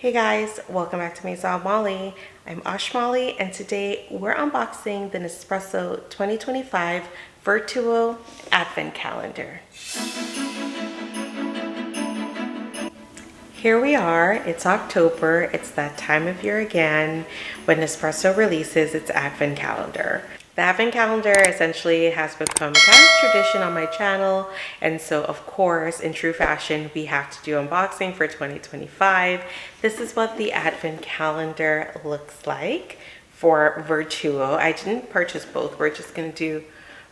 Hey guys, welcome back to Maison Malli. I'm Malli, and today we're unboxing the Nespresso 2025 Vertuo Advent Calendar. Here we are, it's October, it's that time of year again when Nespresso releases its Advent Calendar. The Advent Calendar essentially has become kind of tradition on my channel, and so of course, in true fashion, we have to do unboxing for 2025. This is what the Advent Calendar looks like for Vertuo. I didn't purchase both, we're just gonna do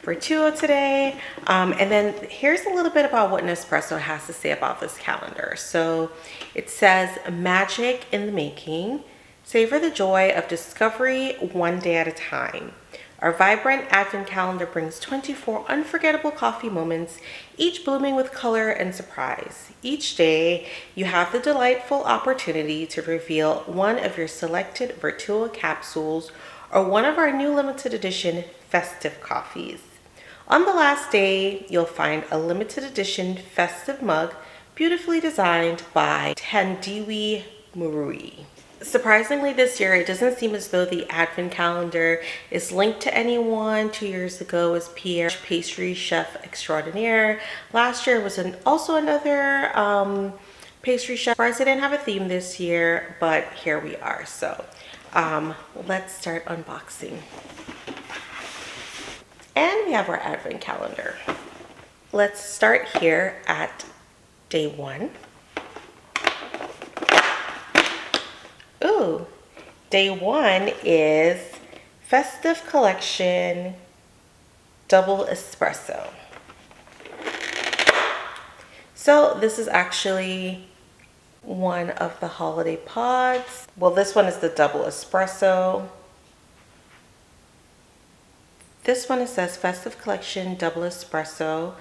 Vertuo today. And then here's a little bit about what Nespresso has to say about this calendar. So it says, magic in the making. Savor the joy of discovery one day at a time. Our vibrant Advent calendar brings 24 unforgettable coffee moments, each blooming with color and surprise. Each day, you have the delightful opportunity to reveal one of your selected Vertuo capsules or one of our new limited edition festive coffees. On the last day, you'll find a limited edition festive mug beautifully designed by Tandiwi Murui. Surprisingly, this year, it doesn't seem as though the Advent calendar is linked to anyone. 2 years ago was Pierre, pastry chef extraordinaire. Last year was also another pastry chef. Surprised they didn't have a theme this year, but here we are. So let's start unboxing. And we have our Advent calendar. Let's start here at day 1. Ooh, day 1 is Festive Collection Double Espresso. So this is actually one of the holiday pods. Well, this one is the Double Espresso. This one, it says Festive Collection Double Espresso.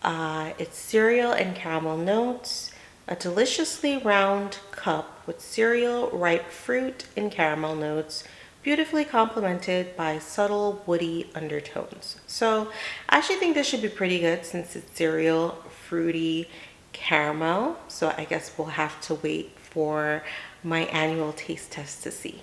It's cereal and caramel notes. A deliciously round cup with cereal, ripe fruit, and caramel notes, beautifully complemented by subtle woody undertones. So I actually think this should be pretty good since it's cereal, fruity, caramel. So I guess we'll have to wait for my annual taste test to see.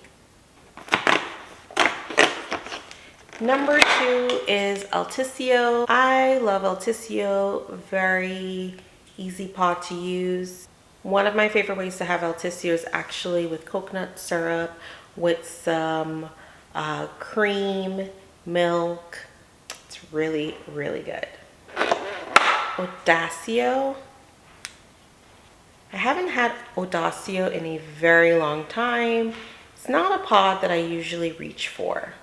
Number 2 is Altisio. I love Altisio, very easy pod to use. One of my favorite ways to have Altisio is actually with coconut syrup with some cream, milk. It's really, really good. Audacio. I haven't had Audacio in a very long time. It's not a pod that I usually reach for.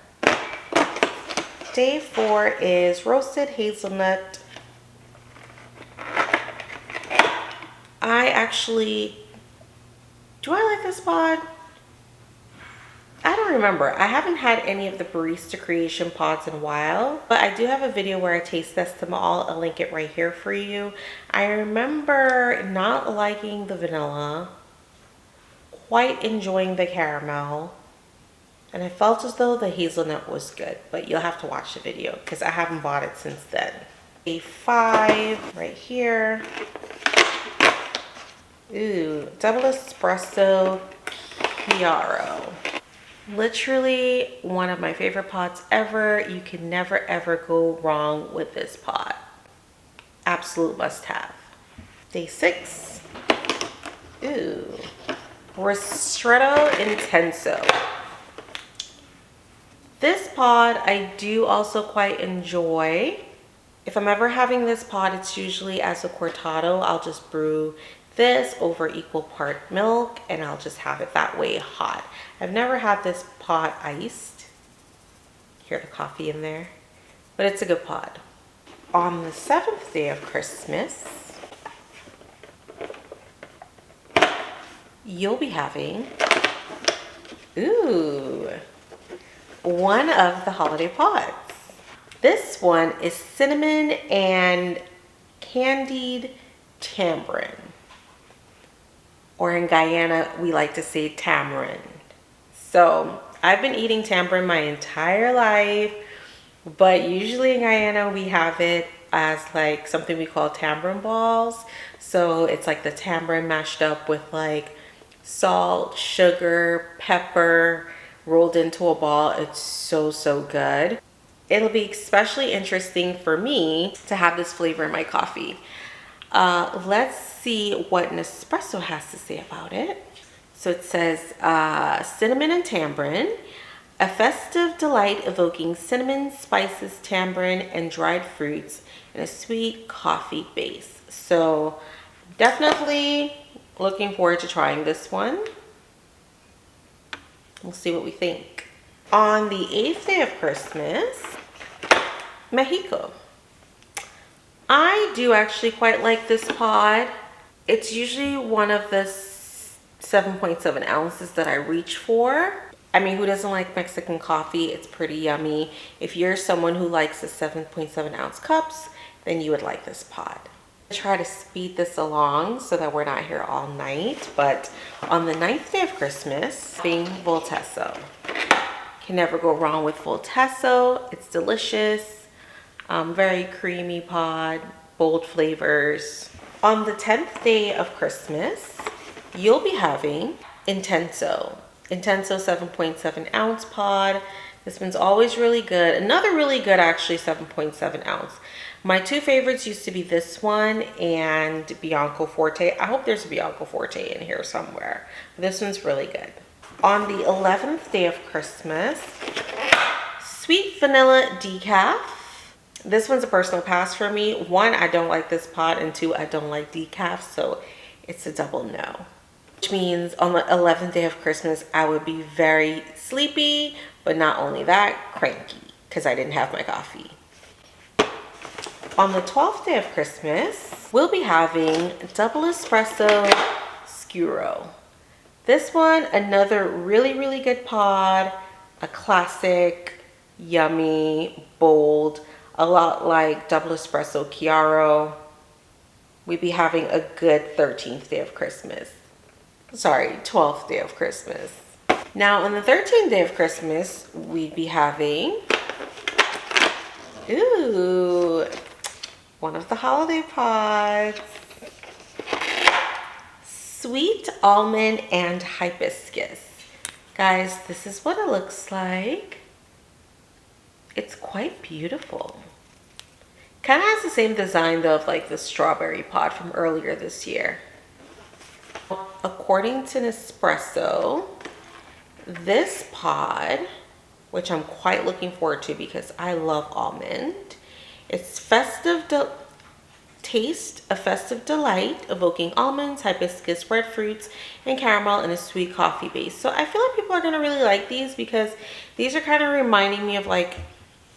Day 4 is Roasted Hazelnut. Do I like this pod? I don't remember. I haven't had any of the Barista Creation pods in a while, but I do have a video where I taste test them all. I'll link it right here for you. I remember not liking the vanilla, quite enjoying the caramel, and I felt as though the hazelnut was good, but you'll have to watch the video because I haven't bought it since then. Day 5 right here. Ooh, Double Espresso Chiaro. Literally one of my favorite pods ever. You can never ever go wrong with this pod. Absolute must have. Day 6. Ooh, Ristretto Intenso. This pod I do also quite enjoy. If I'm ever having this pod, it's usually as a cortado. I'll just brew this over equal part milk and I'll just have it that way hot. I've never had this pod iced. Hear the coffee in there, but it's a good pod. On the 7th day of Christmas, you'll be having, ooh, one of the holiday pods. This one is cinnamon and candied tamarind. Or in Guyana, we like to say tamarind. So I've been eating tamarind my entire life, but usually in Guyana, we have it as like something we call tamarind balls. So it's like the tamarind mashed up with like Salt, sugar, pepper rolled into a ball. It's so, so good. It'll be especially interesting for me to have this flavor in my coffee. Let's see what Nespresso has to say about it. So it says cinnamon and tamarind, a festive delight evoking cinnamon, spices, tamarind, and dried fruits in a sweet coffee base. So definitely looking forward to trying this one. We'll see what we think. On the 8th day of Christmas, Mexico. I do actually quite like this pod. It's usually one of the 7.7 ounces that I reach for. I mean, who doesn't like Mexican coffee? It's pretty yummy. If you're someone who likes the 7.7 ounce cups, then you would like this pod. I try to speed this along so that we're not here all night, but on the 9th day of Christmas, being Voltesso. Can never go wrong with Voltesso. It's delicious. Very creamy pod, bold flavors. On the 10th day of Christmas, you'll be having Intenso 7.7 ounce pod. This one's always really good. Another really good, actually, 7.7 ounce. My two favorites used to be this one and Bianco Forte. I hope there's a Bianco Forte in here somewhere. This one's really good. On the 11th day of Christmas, sweet vanilla decaf. This one's a personal pass for me. One, I don't like this pod, and two, I don't like decaf, so it's a double no. Which means on the 11th day of Christmas, I would be very sleepy, but not only that, cranky, because I didn't have my coffee. On the 12th day of Christmas, we'll be having double espresso scuro. This one, another really, really good pod, a classic, yummy, bold, a lot like double espresso Chiaro. We'd be having a good 13th day of Christmas. Sorry, 12th day of Christmas. Now on the 13th day of Christmas, we'd be having, ooh, one of the holiday pods. Sweet almond and hibiscus. Guys, this is what it looks like. It's quite beautiful. Kind of has the same design though of like the strawberry pod from earlier this year. According to Nespresso, this pod, which I'm quite looking forward to because I love almond, it's festive taste, a festive delight evoking almonds, hibiscus, red fruits, and caramel in a sweet coffee base. So I feel like people are gonna really like these because these are kind of reminding me of like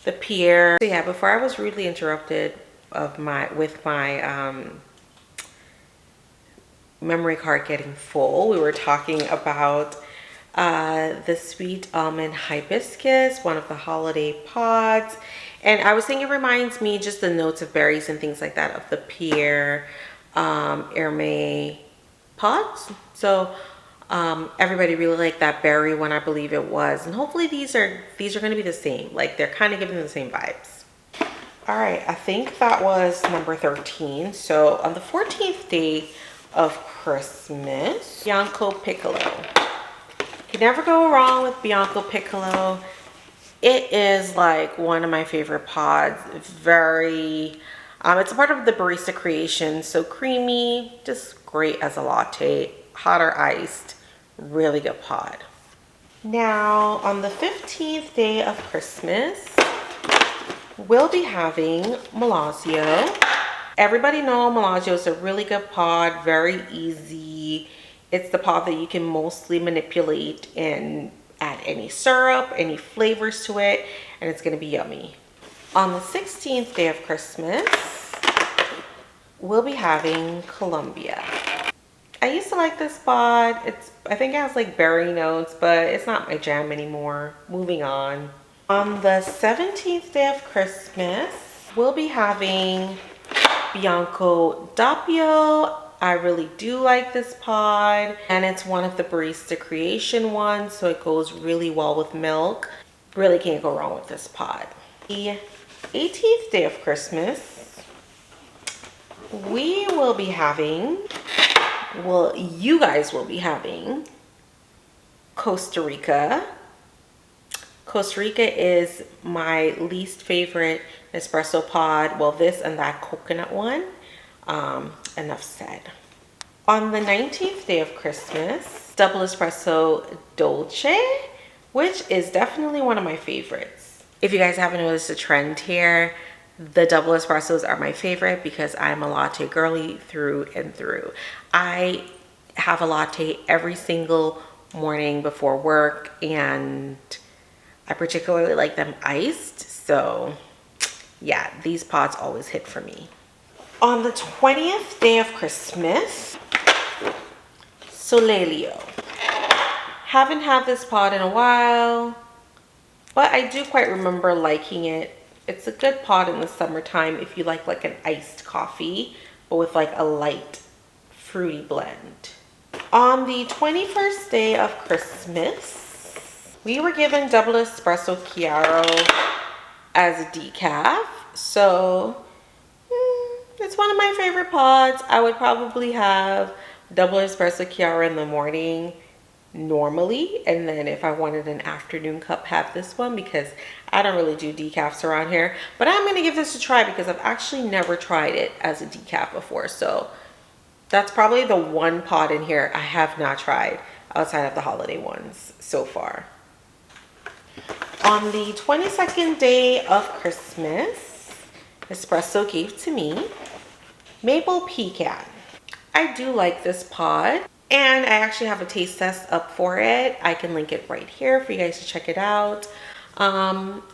the Pierre. So yeah, before I was rudely interrupted with my memory card getting full, we were talking about the sweet almond hibiscus, one of the holiday pods. And I was thinking it reminds me just the notes of berries and things like that of the Pierre Hermé pods. So everybody really liked that berry one, I believe it was. And hopefully these are going to be the same. Like they're kind of giving the same vibes. All right, I think that was number 13. So on the 14th day of Christmas, Bianco Piccolo. You can never go wrong with Bianco Piccolo. It is like one of my favorite pods. Very, it's a part of the barista creation. So creamy, just great as a latte, hot or iced, really good pod. Now on the 15th day of Christmas, we'll be having Malazio. Everybody knows Malazio is a really good pod, very easy. It's the pod that you can mostly manipulate and add any syrup, any flavors to it, and it's gonna be yummy. On the 16th day of Christmas, we'll be having Colombia. I used to like this pod. I think it has like berry notes, but it's not my jam anymore. Moving on. On the 17th day of Christmas, we'll be having Bianco Doppio. I really do like this pod, and it's one of the barista creation ones, so it goes really well with milk. Really can't go wrong with this pod. The 18th day of Christmas, we will be having well, you guys will be having Costa Rica. Costa Rica is my least favorite espresso pod. Well, this and that coconut one. Enough said. On the 19th day of Christmas, double espresso dolce, which is definitely one of my favorites. If you guys haven't noticed a trend here, the double espressos are my favorite because I'm a latte girly through and through. I have a latte every single morning before work, and I particularly like them iced. So yeah, these pods always hit for me. On the 20th day of Christmas, Solelio. Haven't had this pod in a while, but I do quite remember liking it. It's a good pod in the summertime if you like an iced coffee, but with like a light fruity blend. On the 21st day of Christmas, we were given double espresso chiaro as a decaf. So it's one of my favorite pods. I would probably have double espresso chiaro in the morning normally, and then if I wanted an afternoon cup, have this one, because I don't really do decafs around here. But I'm going to give this a try because I've actually never tried it as a decaf before. So that's probably the one pod in here I have not tried outside of the holiday ones so far. On the 22nd day of Christmas, Nespresso gave to me Maple Pecan. I do like this pod, and I actually have a taste test up for it. I can link it right here for you guys to check it out.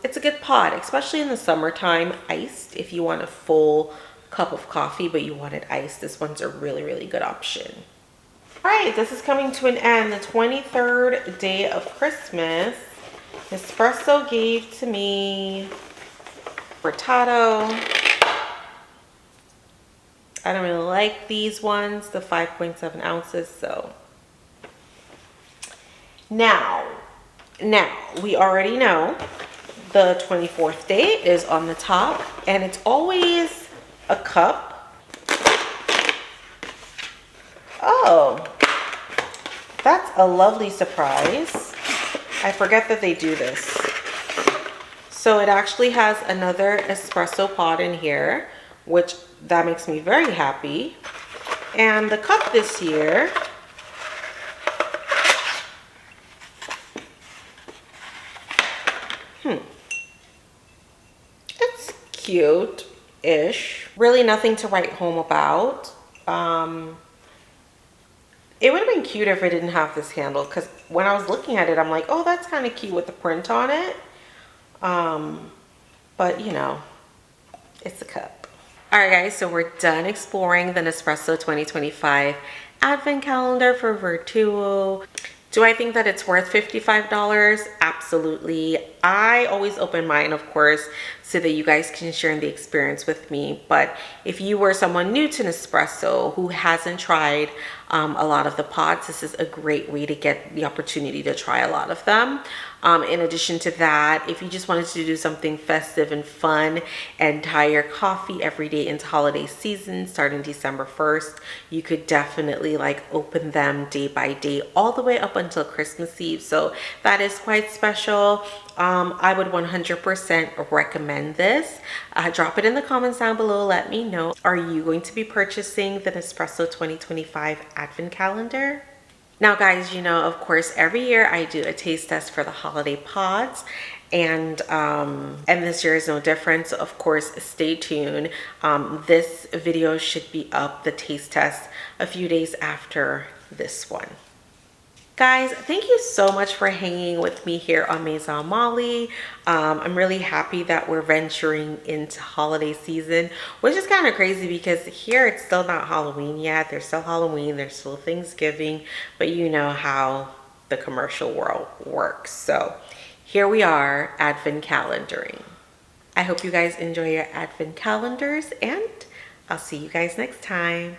It's a good pod, especially in the summertime, iced. If you want a full cup of coffee but you want it iced, this one's a really good option. All right, this is coming to an end. The 23rd day of Christmas, Nespresso gave to me Frittato. I don't really like these ones, the 5.7 ounces. So now we already know the 24th day is on the top, and it's always a cup. Oh, that's a lovely surprise. I forget that they do this. So it actually has another espresso pod in here, which that makes me very happy. And the cup this year it's cute-ish. Really nothing to write home about. It would have been cute if it didn't have this handle, because when I was looking at it, I'm like, oh, that's kind of cute with the print on it. But you know, it's a cup. All right, guys, so we're done exploring the Nespresso 2025 Advent Calendar for Vertuo. Do I think that it's worth $55? Absolutely. I always open mine, of course, so that you guys can share the experience with me. But if you were someone new to Nespresso who hasn't tried a lot of the pods, this is a great way to get the opportunity to try a lot of them. In addition to that, if you just wanted to do something festive and fun and tie your coffee every day into holiday season starting December 1st, you could definitely like open them day by day all the way up until Christmas Eve. So that is quite special. I would 100% recommend this. Drop it in the comments down below. Let me know. Are you going to be purchasing the Nespresso 2025 Advent Calendar? Now guys, you know, of course, every year I do a taste test for the holiday pods, and this year is no different. So of course, stay tuned. This video should be up, the taste test, a few days after this one. Guys, thank you so much for hanging with me here on Maison Malli. I'm really happy that we're venturing into holiday season, which is kind of crazy because here it's still not Halloween yet. There's still Halloween, there's still Thanksgiving, but you know how the commercial world works. So here we are, Advent calendaring. I hope you guys enjoy your Advent calendars, and I'll see you guys next time.